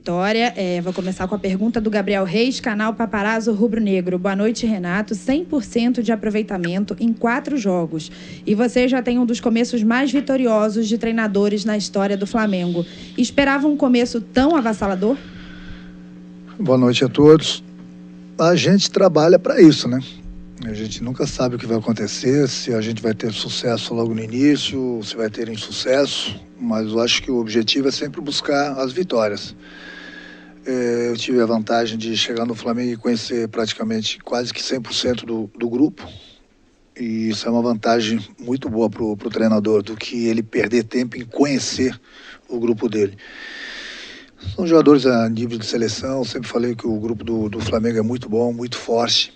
Vitória. Vou começar com a pergunta do Gabriel Reis, canal Paparazzo Rubro Negro. Boa noite, Renato. 100% de aproveitamento em 4 jogos. E você já tem um dos começos mais vitoriosos de treinadores na história do Flamengo. Esperava um começo tão avassalador? Boa noite a todos. A gente trabalha para isso, né? A gente nunca sabe o que vai acontecer, se a gente vai ter sucesso logo no início, se vai ter insucesso, mas eu acho que o objetivo é sempre buscar as vitórias. Eu tive a vantagem de chegar no Flamengo e conhecer praticamente quase que 100% do grupo, e isso é uma vantagem muito boa para o treinador, do que ele perder tempo em conhecer o grupo dele. São jogadores a nível de seleção, sempre falei que o grupo do Flamengo é muito bom, muito forte.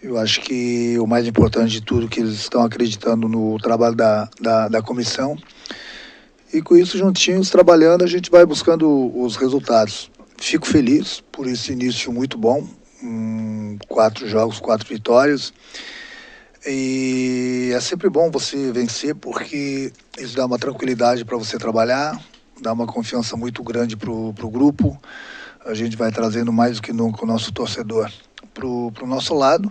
Eu acho que o mais importante de tudo é que eles estão acreditando no trabalho da comissão. E com isso, juntinhos, trabalhando, a gente vai buscando os resultados. Fico feliz por esse início muito bom. 4 jogos, 4 vitórias. E é sempre bom você vencer, porque isso dá uma tranquilidade para você trabalhar, dá uma confiança muito grande para o grupo. A gente vai trazendo mais do que nunca o nosso torcedor para o nosso lado.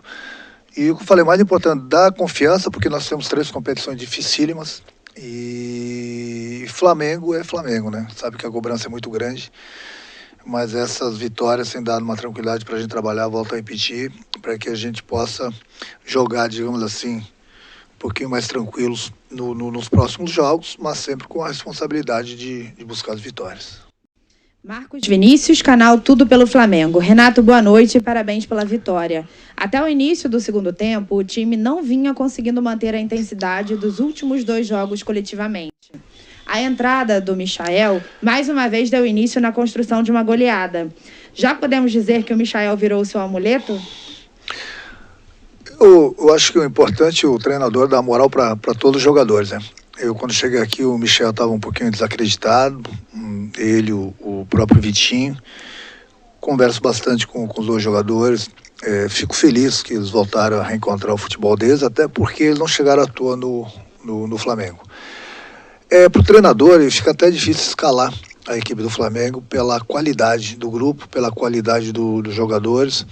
E o que eu falei, mais importante, dar confiança, porque nós temos 3 competições dificílimas. E Flamengo é Flamengo, né? Sabe que a cobrança é muito grande. Mas essas vitórias têm dado uma tranquilidade para a gente trabalhar, volto a repetir, para que a gente possa jogar, digamos assim, um pouquinho mais tranquilos nos próximos jogos, mas sempre com a responsabilidade de buscar as vitórias. Marcos Vinícius, canal Tudo pelo Flamengo. Renato, boa noite e parabéns pela vitória. Até o início do segundo tempo, o time não vinha conseguindo manter a intensidade dos últimos 2 jogos coletivamente. A entrada do Michael, mais uma vez, deu início na construção de uma goleada. Já podemos dizer que o Michael virou o seu amuleto? Eu acho que o importante é o treinador dar moral para todos os jogadores, né? Quando cheguei aqui, o Michel estava um pouquinho desacreditado, ele, o próprio Vitinho. Converso bastante com os 2 jogadores. Fico feliz que eles voltaram a reencontrar o futebol deles, até porque eles não chegaram à toa no Flamengo. Para o treinador, fica até difícil escalar a equipe do Flamengo pela qualidade do grupo, pela qualidade dos jogadores.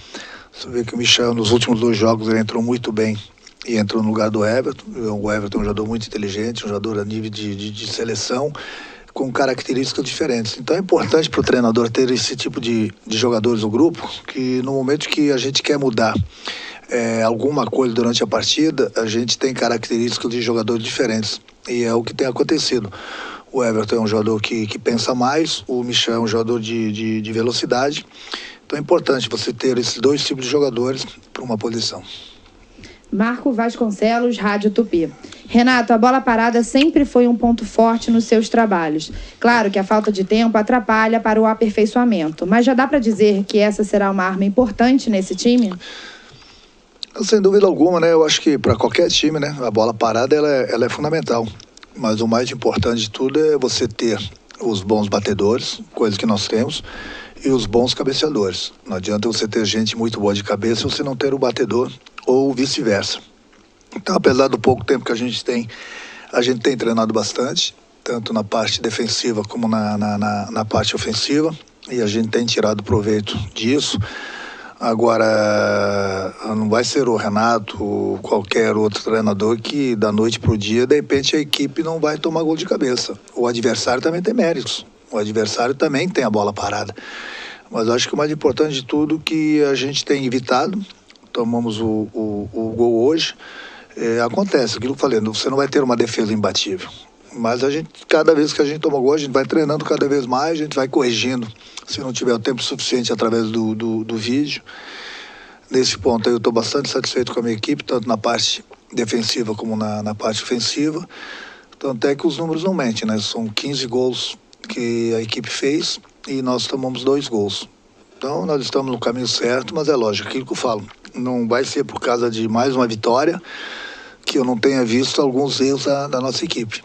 Você vê que o Michel, nos últimos 2 jogos, ele entrou muito bem e entrou no lugar do Everton. O Everton é um jogador muito inteligente, um jogador a nível de seleção, com características diferentes. Então é importante para o treinador ter esse tipo de jogadores no grupo, que no momento que a gente quer mudar alguma coisa durante a partida, a gente tem características de jogadores diferentes. E é o que tem acontecido. O Everton é um jogador que pensa mais, o Michel é um jogador de velocidade. Então é importante você ter esses 2 tipos de jogadores para uma posição. Marco Vasconcelos, Rádio Tupi. Renato, a bola parada sempre foi um ponto forte nos seus trabalhos. Claro que a falta de tempo atrapalha para o aperfeiçoamento, mas já dá para dizer que essa será uma arma importante nesse time? Sem dúvida alguma, né? Eu acho que para qualquer time, né, a bola parada ela é fundamental. Mas o mais importante de tudo é você ter os bons batedores, coisa que nós temos, e os bons cabeceadores. Não adianta você ter gente muito boa de cabeça se você não ter o batedor, ou vice-versa. Então, apesar do pouco tempo que a gente tem treinado bastante, tanto na parte defensiva como na parte ofensiva, e a gente tem tirado proveito disso. Agora, não vai ser o Renato ou qualquer outro treinador que da noite para o dia, de repente a equipe não vai tomar gol de cabeça. O adversário também tem méritos, o adversário também tem a bola parada. Mas eu acho que o mais importante de tudo que a gente tem evitado, tomamos o gol hoje, acontece, aquilo que eu falei, você não vai ter uma defesa imbatível. Mas a gente, cada vez que a gente toma gol, a gente vai treinando cada vez mais, a gente vai corrigindo, se não tiver o tempo suficiente através do vídeo. Nesse ponto eu estou bastante satisfeito com a minha equipe, tanto na parte defensiva como na parte ofensiva. Tanto é que os números não mentem, né? São 15 gols que a equipe fez e nós tomamos 2 gols. Então nós estamos no caminho certo, mas é lógico, aquilo que eu falo, não vai ser por causa de mais uma vitória que eu não tenha visto alguns erros da nossa equipe.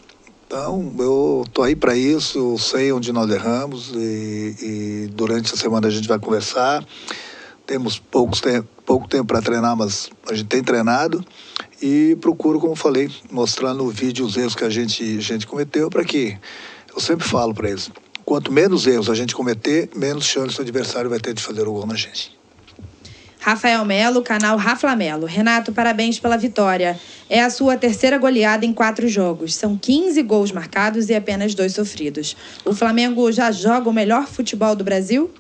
Então, eu estou aí para isso, eu sei onde nós erramos e durante a semana a gente vai conversar. Temos pouco tempo para treinar, mas a gente tem treinado e procuro, como falei, mostrar no vídeo os erros que a gente cometeu, para que, eu sempre falo para eles, Quanto menos erros a gente cometer, menos chance o adversário vai ter de fazer o gol na gente. Rafael Melo, canal Rafa Melo. Renato, parabéns pela vitória. É a sua terceira goleada em 4 jogos. São 15 gols marcados e apenas 2 sofridos. O Flamengo já joga o melhor futebol do Brasil?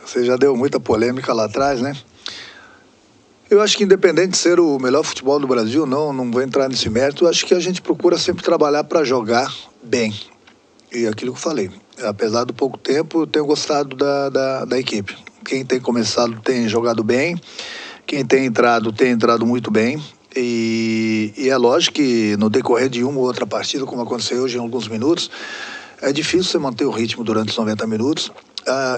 Você já deu muita polêmica lá atrás, né? Eu acho que independente de ser o melhor futebol do Brasil, não vou entrar nesse mérito. Eu acho que a gente procura sempre trabalhar para jogar bem. E aquilo que eu falei, apesar do pouco tempo, eu tenho gostado da equipe. Quem tem começado tem jogado bem, quem tem entrado muito bem. E é lógico que no decorrer de uma ou outra partida, como aconteceu hoje em alguns minutos, é difícil você manter o ritmo durante os 90 minutos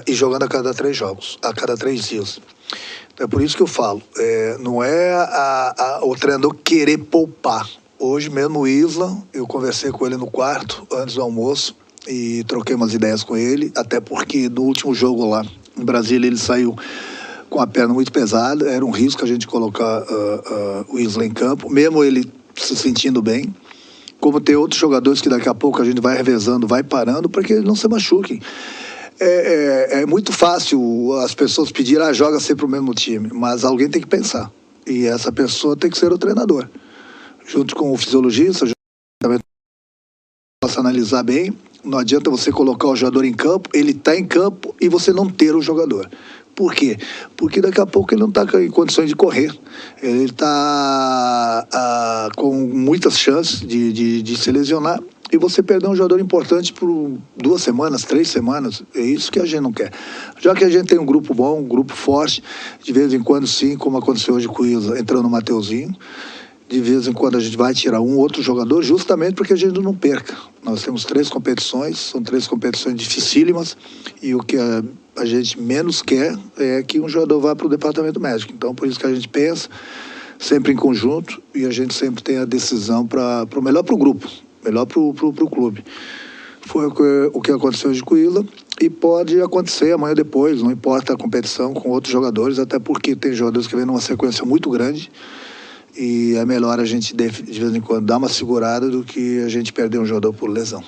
e jogando a cada 3 jogos, a cada 3 dias. É por isso que eu falo, não é o treinador querer poupar. Hoje mesmo o Isla, eu conversei com ele no quarto, antes do almoço, e troquei umas ideias com ele, até porque no último jogo lá em Brasília ele saiu com a perna muito pesada, era um risco a gente colocar o Isla em campo, mesmo ele se sentindo bem, como tem outros jogadores que daqui a pouco a gente vai revezando, vai parando, para que eles não se machuquem. É muito fácil as pessoas pedirem, joga sempre o mesmo time, mas alguém tem que pensar. E essa pessoa tem que ser o treinador. Junto com o fisiologista, também possa analisar bem. Não adianta você colocar o jogador em campo, ele está em campo e você não ter o jogador. Por quê? Porque daqui a pouco ele não está em condições de correr. Ele está com muitas chances de se lesionar. E você perder um jogador importante por 2 semanas, 3 semanas, é isso que a gente não quer. Já que a gente tem um grupo bom, um grupo forte, de vez em quando sim, como aconteceu hoje com o Isa, entrando o Mateuzinho, de vez em quando a gente vai tirar um outro jogador, justamente porque a gente não perca. Nós temos 3 competições, são 3 competições dificílimas, e o que a gente menos quer é que um jogador vá para o departamento médico. Então, por isso que a gente pensa sempre em conjunto, e a gente sempre tem a decisão para o melhor para o grupo. Melhor para o clube. Foi o que aconteceu hoje com o Isla e pode acontecer amanhã depois, não importa a competição com outros jogadores, até porque tem jogadores que vêm numa sequência muito grande e é melhor a gente de vez em quando dar uma segurada do que a gente perder um jogador por lesão.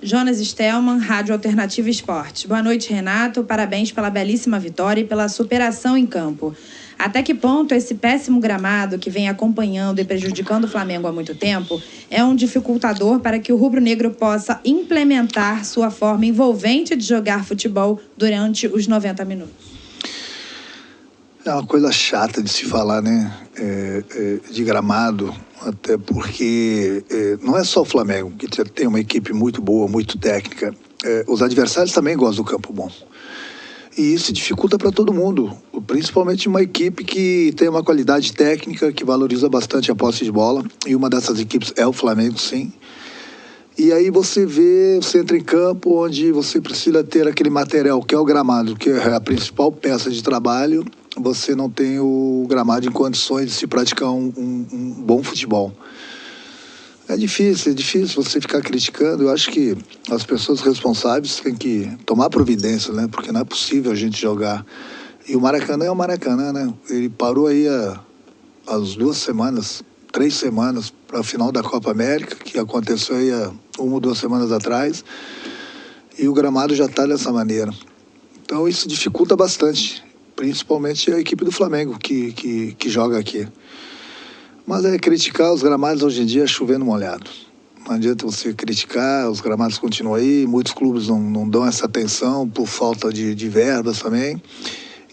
Jonas Stelman, Rádio Alternativa Esportes. Boa noite, Renato. Parabéns pela belíssima vitória e pela superação em campo. Até que ponto esse péssimo gramado que vem acompanhando e prejudicando o Flamengo há muito tempo é um dificultador para que o rubro-negro possa implementar sua forma envolvente de jogar futebol durante os 90 minutos? É uma coisa chata de se falar, né? De gramado, até porque não é só o Flamengo, que tem uma equipe muito boa, muito técnica. Os adversários também gostam do campo bom. E isso dificulta para todo mundo, principalmente uma equipe que tem uma qualidade técnica, que valoriza bastante a posse de bola, e uma dessas equipes é o Flamengo, sim. E aí você entra em campo onde você precisa ter aquele material, que é o gramado, que é a principal peça de trabalho, você não tem o gramado em condições de se praticar um bom futebol. É difícil você ficar criticando. Eu acho que as pessoas responsáveis têm que tomar providência, né? Porque não é possível a gente jogar. E o Maracanã é o Maracanã, né? Ele parou aí as 2 semanas, 3 semanas para a final da Copa América, que aconteceu aí há 1 ou 2 semanas atrás. E o gramado já está dessa maneira. Então isso dificulta bastante, principalmente a equipe do Flamengo que joga aqui. Mas criticar os gramados hoje em dia é chovendo molhado. Não adianta você criticar, os gramados continuam aí, muitos clubes não dão essa atenção por falta de verbas também.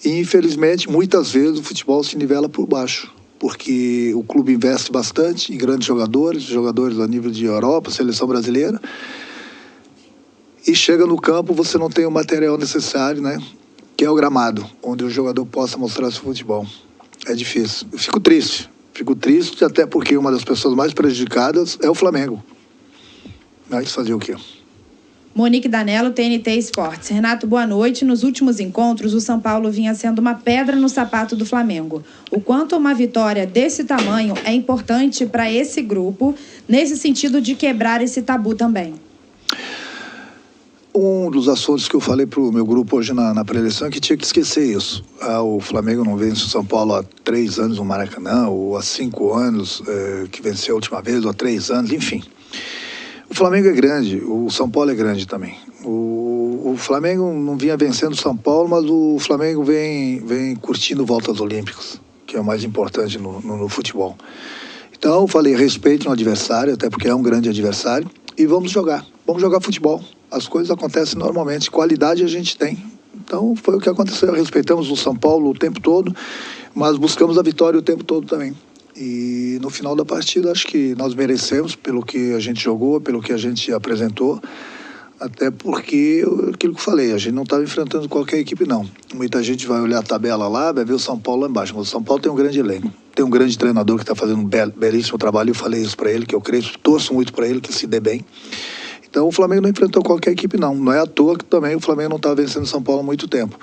E, infelizmente, muitas vezes o futebol se nivela por baixo, porque o clube investe bastante em grandes jogadores a nível de Europa, seleção brasileira, e chega no campo, você não tem o material necessário, né? Que é o gramado, onde o jogador possa mostrar seu futebol. É difícil. Eu fico triste, até porque uma das pessoas mais prejudicadas é o Flamengo. Mas fazer o quê? Monique Danello, TNT Esportes. Renato, boa noite. Nos últimos encontros, o São Paulo vinha sendo uma pedra no sapato do Flamengo. O quanto uma vitória desse tamanho é importante para esse grupo, nesse sentido de quebrar esse tabu também? Um dos assuntos que eu falei para o meu grupo hoje na pré-eleição é que tinha que esquecer isso. O Flamengo não vence o São Paulo há 3 anos no Maracanã, ou há 5 anos que venceu a última vez, ou há 3 anos, enfim. O Flamengo é grande, o São Paulo é grande também. O Flamengo não vinha vencendo o São Paulo, mas o Flamengo vem curtindo voltas olímpicas, que é o mais importante no futebol. Então, eu falei, respeite o adversário, até porque é um grande adversário, e vamos jogar futebol. As coisas acontecem normalmente, qualidade a gente tem. Então, foi o que aconteceu, respeitamos o São Paulo o tempo todo, mas buscamos a vitória o tempo todo também. E no final da partida, acho que nós merecemos pelo que a gente jogou, pelo que a gente apresentou, até porque, aquilo que eu falei, a gente não estava enfrentando qualquer equipe, não. Muita gente vai olhar a tabela lá, vai ver o São Paulo lá embaixo, mas o São Paulo tem um grande elenco, tem um grande treinador que está fazendo um belíssimo trabalho, eu falei isso para ele, que eu creio, torço muito para ele, que se dê bem. Então o Flamengo não enfrentou qualquer equipe, não. Não é à toa que também o Flamengo não estava vencendo o São Paulo há muito tempo.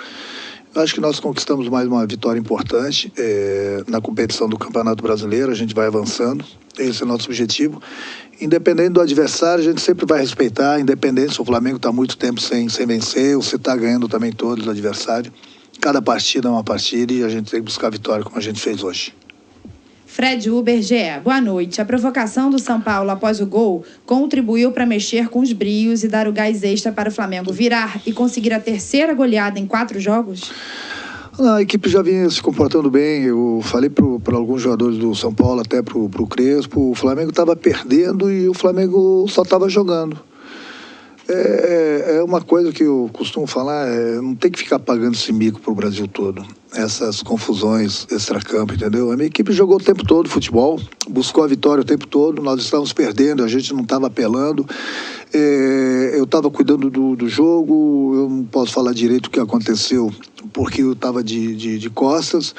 Eu acho que nós conquistamos mais uma vitória importante na competição do Campeonato Brasileiro, a gente vai avançando, esse é o nosso objetivo. Independente do adversário, a gente sempre vai respeitar, independente se o Flamengo está muito tempo sem vencer, ou se está ganhando também todos os adversários. Cada partida é uma partida e a gente tem que buscar a vitória como a gente fez hoje. Fred Uber, GE. Boa noite. A provocação do São Paulo após o gol contribuiu para mexer com os brios e dar o gás extra para o Flamengo virar e conseguir a terceira goleada em 4 jogos? A equipe já vinha se comportando bem. Eu falei para alguns jogadores do São Paulo, até para o Crespo, o Flamengo estava perdendo e o Flamengo só estava jogando. É uma coisa que eu costumo falar, não tem que ficar pagando esse mico pro Brasil todo, essas confusões extracampo, entendeu? A minha equipe jogou o tempo todo futebol, buscou a vitória o tempo todo, nós estávamos perdendo, a gente não estava apelando, eu estava cuidando do jogo, eu não posso falar direito o que aconteceu, porque eu estava de costas,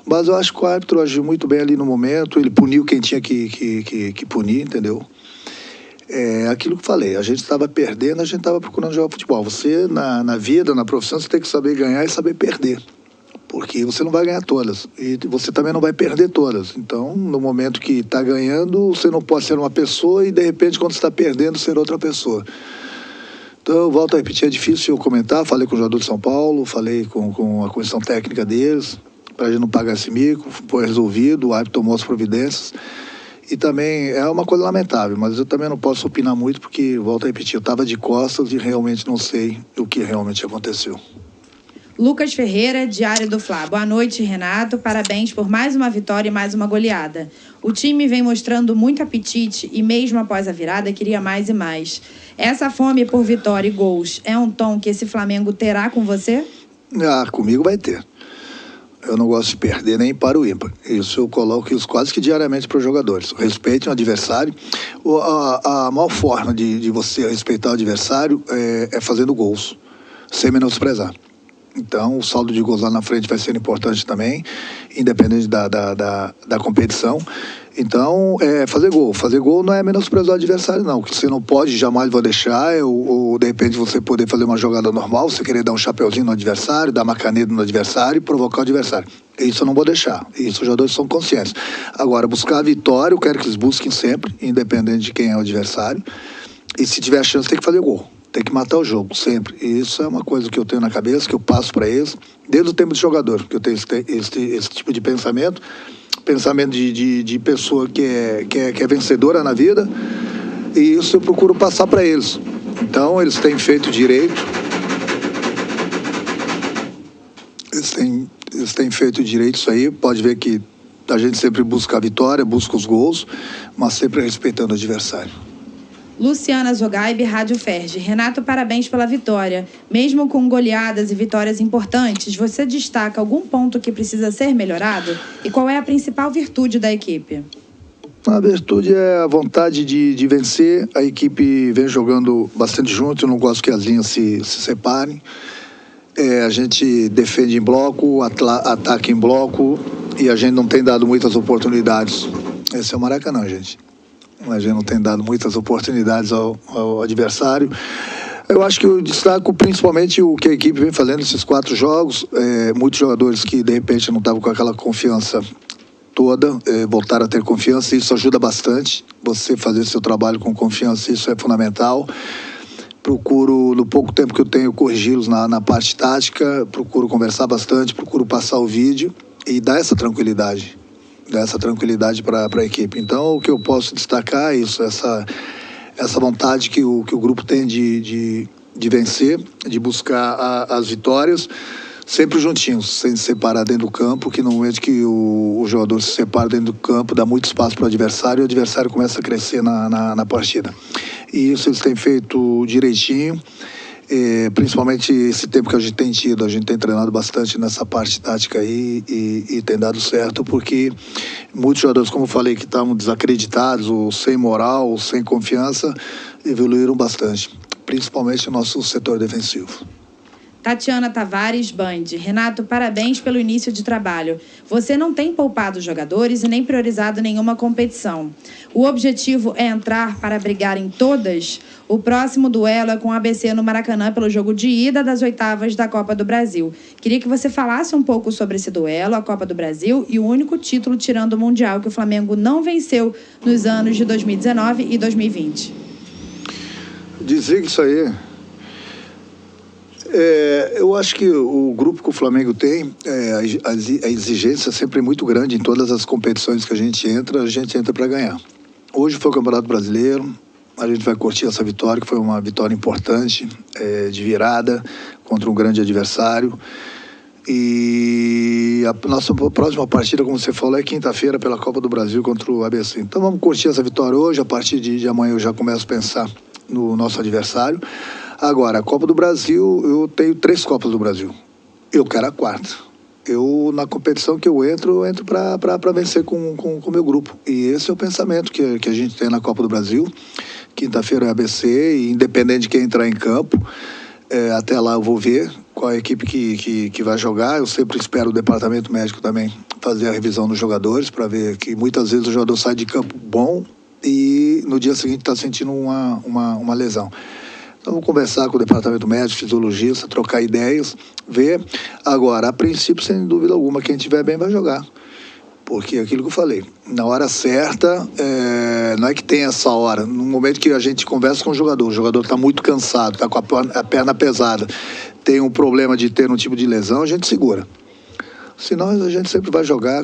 mas eu acho que o árbitro agiu muito bem ali no momento, ele puniu quem tinha que punir, entendeu? Aquilo que eu falei, a gente estava perdendo, a gente estava procurando jogar futebol. Você, na vida, na profissão, você tem que saber ganhar e saber perder. Porque você não vai ganhar todas. E você também não vai perder todas. Então, no momento que está ganhando, você não pode ser uma pessoa e, de repente, quando você está perdendo, ser outra pessoa. Então, eu volto a repetir, é difícil eu comentar. Falei com o jogador de São Paulo, falei com a comissão técnica deles, para a gente não pagar esse mico. Foi resolvido, o árbitro tomou as providências. E também é uma coisa lamentável, mas eu também não posso opinar muito, porque, volto a repetir, eu estava de costas e realmente não sei o que realmente aconteceu. Lucas Ferreira, Diário do Fla. Boa noite, Renato. Parabéns por mais uma vitória e mais uma goleada. O time vem mostrando muito apetite e, mesmo após a virada, queria mais e mais. Essa fome por vitória e gols é um tom que esse Flamengo terá com você? Comigo vai ter. Eu não gosto de perder nem para o ímpar. Isso eu coloco isso quase que diariamente para os jogadores. Respeitem o adversário. A maior forma de você respeitar o adversário é fazendo gols, sem menosprezar. Então, o saldo de gols lá na frente vai ser importante também, independente da competição. Então, fazer gol. Fazer gol não é menosprezar o adversário, não. O que você não pode, jamais vou deixar, ou de repente você poder fazer uma jogada normal, você querer dar um chapeuzinho no adversário, dar uma caneta no adversário e provocar o adversário. Isso eu não vou deixar. Isso os jogadores são conscientes. Agora, buscar a vitória, eu quero que eles busquem sempre, independente de quem é o adversário. E se tiver a chance, tem que fazer gol. Tem que matar o jogo, sempre. E isso é uma coisa que eu tenho na cabeça, que eu passo para eles, desde o tempo de jogador, que eu tenho esse tipo de pensamento de pessoa que é vencedora na vida, e isso eu procuro passar para eles. Então, eles têm feito direito. Eles têm feito direito isso aí, pode ver que a gente sempre busca a vitória, busca os gols, mas sempre respeitando o adversário. Luciana Zogaib, Rádio Ferge. Renato, parabéns pela vitória. Mesmo com goleadas e vitórias importantes, você destaca algum ponto que precisa ser melhorado? E qual é a principal virtude da equipe? A virtude é a vontade de vencer. A equipe vem jogando bastante junto, eu não gosto que as linhas se separem. A gente defende em bloco, ataca em bloco, e a gente não tem dado muitas oportunidades. Esse é o Maracanã, gente. A gente não tem dado muitas oportunidades ao adversário. Eu acho que eu destaco principalmente o que a equipe vem fazendo nesses 4 jogos. Muitos jogadores que, de repente, não estavam com aquela confiança toda, voltaram a ter confiança. Isso ajuda bastante. Você fazer seu trabalho com confiança, isso é fundamental. Procuro, no pouco tempo que eu tenho, corrigi-los na parte tática. Procuro conversar bastante, procuro passar o vídeo e dar essa tranquilidade para a equipe. Então, o que eu posso destacar é isso, essa essa vontade que o grupo tem de vencer, de buscar as vitórias, sempre juntinhos, sem se separar dentro do campo, que no momento que o jogador se separa dentro do campo, dá muito espaço para o adversário e o adversário começa a crescer na partida. E isso eles têm feito direitinho, principalmente esse tempo que a gente tem treinado bastante nessa parte tática aí e tem dado certo, porque muitos jogadores, como eu falei, que estavam desacreditados, ou sem moral, ou sem confiança, evoluíram bastante, principalmente no nosso setor defensivo. Tatiana Tavares, Band. Renato, parabéns pelo início de trabalho. Você não tem poupado os jogadores e nem priorizado nenhuma competição. O objetivo é entrar para brigar em todas? O próximo duelo é com o ABC no Maracanã pelo jogo de ida das oitavas da Copa do Brasil. Queria que você falasse um pouco sobre esse duelo, a Copa do Brasil e o único título tirando o Mundial que o Flamengo não venceu nos anos de 2019 e 2020. Dizer que isso aí... eu acho que o grupo que o Flamengo tem, a exigência sempre é muito grande em todas as competições que a gente entra para ganhar. Hoje foi o Campeonato Brasileiro, a gente vai curtir essa vitória, que foi uma vitória importante, de virada, contra um grande adversário. E a nossa próxima partida, como você falou, é quinta-feira pela Copa do Brasil contra o ABC. Então vamos curtir essa vitória hoje, a partir de amanhã eu já começo a pensar no nosso adversário. Agora, a Copa do Brasil, eu tenho 3 Copas do Brasil. Eu quero a 4ª. Na competição que eu entro para vencer com o meu grupo. E esse é o pensamento que a gente tem na Copa do Brasil. Quinta-feira é ABC, e independente de quem entrar em campo, até lá eu vou ver qual é a equipe que vai jogar. Eu sempre espero o departamento médico também fazer a revisão dos jogadores, para ver que muitas vezes o jogador sai de campo bom e no dia seguinte está sentindo uma lesão. Então, vamos conversar com o departamento médico, fisiologista, trocar ideias, ver. Agora, a princípio, sem dúvida alguma, quem estiver bem vai jogar. Porque é aquilo que eu falei, na hora certa, não é que tem essa hora. No momento que a gente conversa com o jogador está muito cansado, está com a perna pesada, tem um problema de ter um tipo de lesão, a gente segura. Senão, a gente sempre vai jogar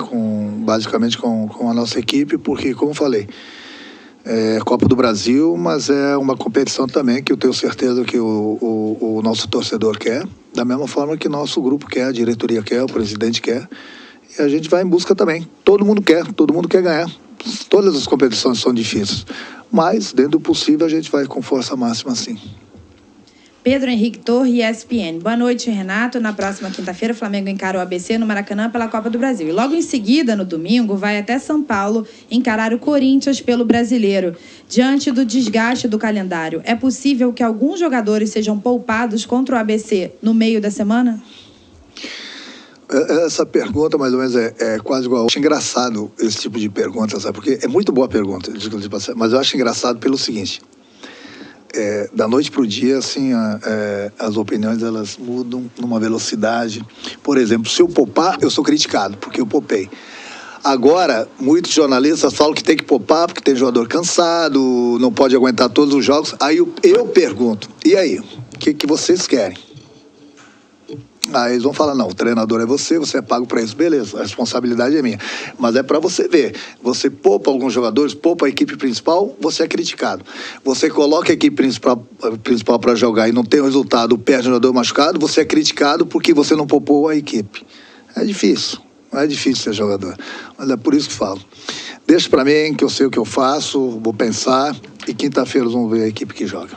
basicamente com a nossa equipe, porque, como eu falei, Copa do Brasil, mas é uma competição também que eu tenho certeza que o nosso torcedor quer, da mesma forma que nosso grupo quer, a diretoria quer, o presidente quer, e a gente vai em busca também. Todo mundo quer ganhar. Todas as competições são difíceis, mas dentro do possível a gente vai com força máxima, sim. Pedro Henrique Torre, ESPN. Boa noite, Renato. Na próxima quinta-feira, o Flamengo encara o ABC no Maracanã pela Copa do Brasil. E logo em seguida, no domingo, vai até São Paulo encarar o Corinthians pelo Brasileiro. Diante do desgaste do calendário, é possível que alguns jogadores sejam poupados contra o ABC no meio da semana? Essa pergunta, mais ou menos, é quase igual. Eu acho engraçado esse tipo de pergunta, sabe? Porque é muito boa a pergunta, mas eu acho engraçado pelo seguinte... da noite para o dia, assim, as opiniões, elas mudam numa velocidade. Por exemplo, se eu poupar, eu sou criticado, porque eu poupei. Agora, muitos jornalistas falam que tem que poupar, porque tem jogador cansado, não pode aguentar todos os jogos. Aí eu pergunto, e aí? O que vocês querem? Aí eles vão falar, não, o treinador é você é pago para isso. Beleza, a responsabilidade é minha. Mas é para você ver. Você poupa alguns jogadores, poupa a equipe principal, você é criticado. Você coloca a equipe principal para jogar e não tem o resultado, perde o jogador machucado, você é criticado porque você não poupou a equipe. É difícil, não é difícil ser jogador. Mas é por isso que falo. Deixa para mim, que eu sei o que eu faço, vou pensar, e quinta-feira vamos ver a equipe que joga.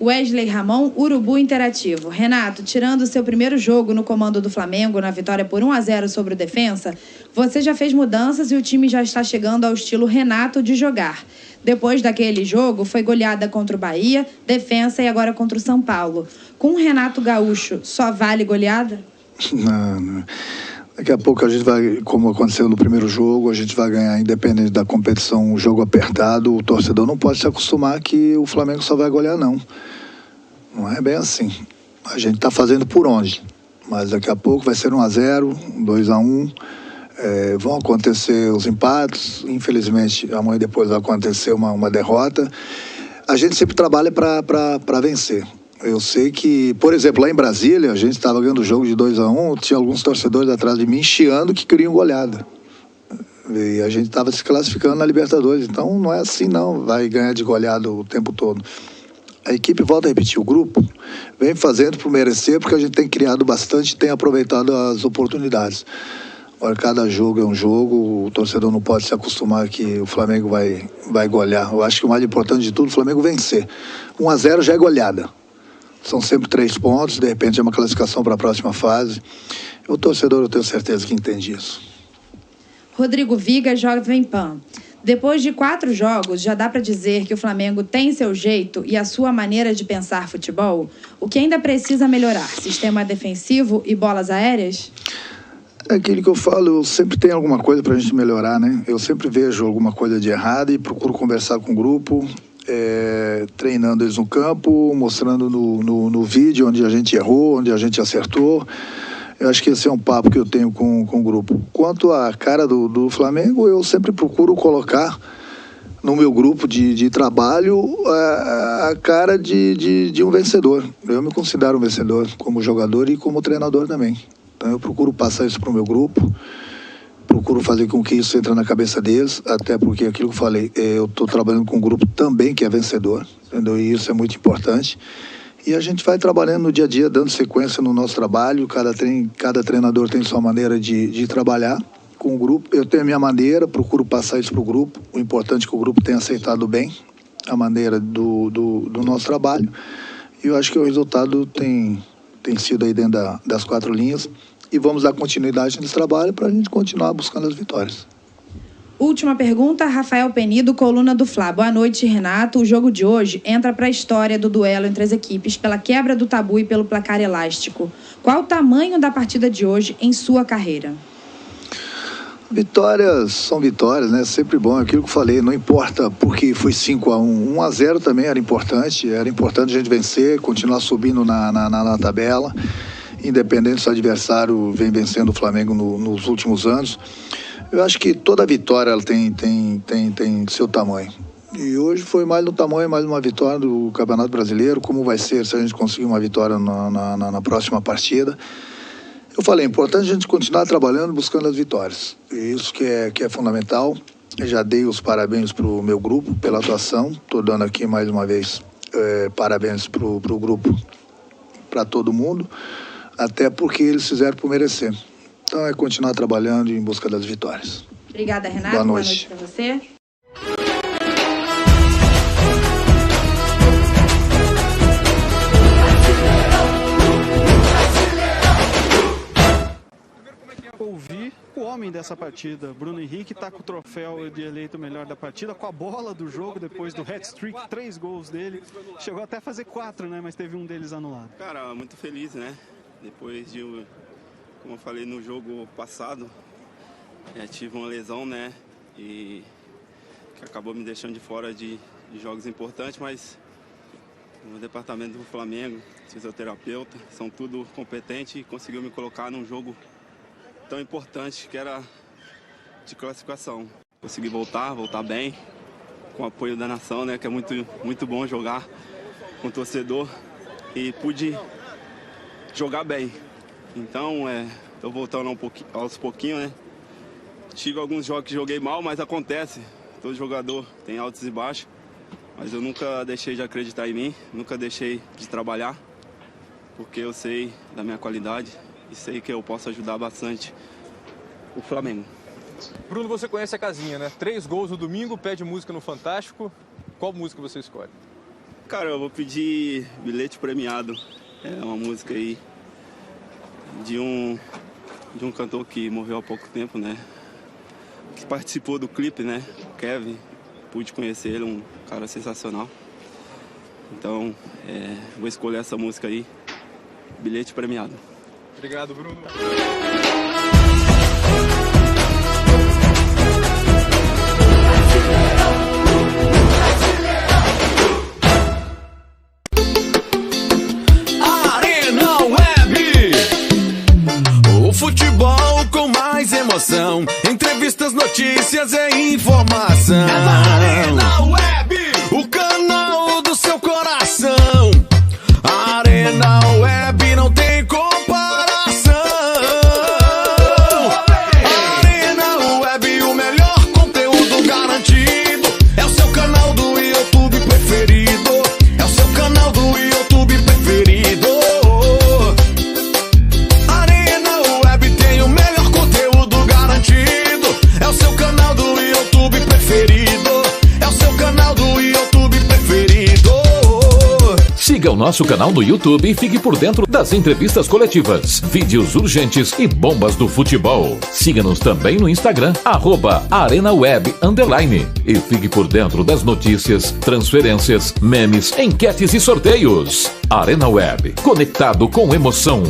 Wesley Ramon, Urubu Interativo. Renato, tirando o seu primeiro jogo no comando do Flamengo, na vitória por 1-0 sobre o Defensa, você já fez mudanças e o time já está chegando ao estilo Renato de jogar. Depois daquele jogo, foi goleada contra o Bahia, Defensa e agora contra o São Paulo. Com o Renato Gaúcho, só vale goleada? Não. Daqui a pouco a gente vai, como aconteceu no primeiro jogo, a gente vai ganhar, independente da competição, um jogo apertado. O torcedor não pode se acostumar que o Flamengo só vai golear, não. Não é bem assim. A gente está fazendo por onde. Mas daqui a pouco vai ser 1-0, 2-1. Vão acontecer os empates. Infelizmente, amanhã depois vai acontecer uma derrota. A gente sempre trabalha para vencer. Eu sei que, por exemplo, lá em Brasília, a gente estava ganhando o jogo de 2-1, tinha alguns torcedores atrás de mim chiando que queriam goleada. E a gente estava se classificando na Libertadores, então não é assim não, vai ganhar de goleada o tempo todo. A equipe, volta a repetir, o grupo vem fazendo por merecer, porque a gente tem criado bastante e tem aproveitado as oportunidades. Agora, cada jogo é um jogo, o torcedor não pode se acostumar que o Flamengo vai golear. Eu acho que o mais importante de tudo, o Flamengo vencer. 1-0 já é goleada. São sempre 3 pontos, de repente é uma classificação para a próxima fase. O torcedor, eu tenho certeza que entende isso. Rodrigo Viga, Jovem Pan. Depois de 4 jogos, já dá para dizer que o Flamengo tem seu jeito e a sua maneira de pensar futebol? O que ainda precisa melhorar? Sistema defensivo e bolas aéreas? É aquilo que eu falo, eu sempre tenho alguma coisa para a gente melhorar, né? Eu sempre vejo alguma coisa de errado e procuro conversar com o grupo, treinando eles no campo, mostrando no vídeo onde a gente errou, onde a gente acertou. Eu acho que esse é um papo que eu tenho com o grupo. Quanto à cara do Flamengo, eu sempre procuro colocar no meu grupo de trabalho a cara de um vencedor. Eu me considero um vencedor como jogador e como treinador também. Então eu procuro passar isso para o meu grupo, procuro fazer com que isso entre na cabeça deles, até porque aquilo que eu falei, eu estou trabalhando com um grupo também que é vencedor, entendeu? E isso é muito importante. E a gente vai trabalhando no dia a dia, dando sequência no nosso trabalho. Cada treinador tem sua maneira de trabalhar com o grupo. Eu tenho a minha maneira, procuro passar isso para o grupo. O importante é que o grupo tenha aceitado bem a maneira do nosso trabalho. E eu acho que o resultado tem sido aí dentro das 4 linhas. E vamos dar continuidade nesse trabalho para a gente continuar buscando as vitórias. Última pergunta, Rafael Penido, coluna do Fla. Boa noite, Renato. O jogo de hoje entra para a história do duelo entre as equipes pela quebra do tabu e pelo placar elástico. Qual o tamanho da partida de hoje em sua carreira? Vitórias são vitórias, né? Sempre bom. Aquilo que eu falei, não importa porque foi 5-1. 1-0 também era importante a gente vencer, continuar subindo na tabela, independente se o adversário vem vencendo o Flamengo nos últimos anos. Eu acho que toda vitória ela tem seu tamanho. E hoje foi mais no tamanho, mais uma vitória do Campeonato Brasileiro. Como vai ser se a gente conseguir uma vitória na próxima partida? Eu falei, é importante a gente continuar trabalhando, buscando as vitórias. E isso que é fundamental. Eu já dei os parabéns para o meu grupo pela atuação. Estou dando aqui mais uma vez parabéns para o grupo, para todo mundo. Até porque eles fizeram por merecer. Então é continuar trabalhando em busca das vitórias. Obrigada, Renato. Boa noite para você. Ouvir o homem dessa partida, Bruno Henrique, está com o troféu de eleito melhor da partida, com a bola do jogo depois do hat-trick, 3 gols dele. Chegou até a fazer 4, né? Mas teve um deles anulado. Cara, muito feliz, né? Depois de, como eu falei no jogo passado, tive uma lesão, né? E que acabou me deixando de fora de jogos importantes, mas o departamento do Flamengo, fisioterapeuta, são tudo competentes e conseguiu me colocar num jogo tão importante que era de classificação. Consegui voltar bem, com o apoio da nação, né? Que é muito bom jogar com o torcedor e pude jogar bem. Então, tô voltando aos pouquinhos, né? Tive alguns jogos que joguei mal, mas acontece. Todo jogador tem altos e baixos. Mas eu nunca deixei de acreditar em mim, nunca deixei de trabalhar, porque eu sei da minha qualidade e sei que eu posso ajudar bastante o Flamengo. Bruno, você conhece a casinha, né? 3 gols no domingo, pede música no Fantástico. Qual música você escolhe? Cara, eu vou pedir Bilhete Premiado. É uma música aí de um cantor que morreu há pouco tempo, né? Que participou do clipe, né? O Kevin. Pude conhecer ele, um cara sensacional. Então, vou escolher essa música aí, Bilhete Premiado. Obrigado, Bruno. Arena Web. O futebol com mais emoção. Entrevistas, notícias e informação. Arena Web. O canal do seu coração. Arena Web não tem comparação. Arena Web, o melhor nosso canal no YouTube e fique por dentro das entrevistas coletivas, vídeos urgentes e bombas do futebol. Siga-nos também no Instagram, @ArenaWeb_. E fique por dentro das notícias, transferências, memes, enquetes e sorteios. Arena Web, conectado com emoção.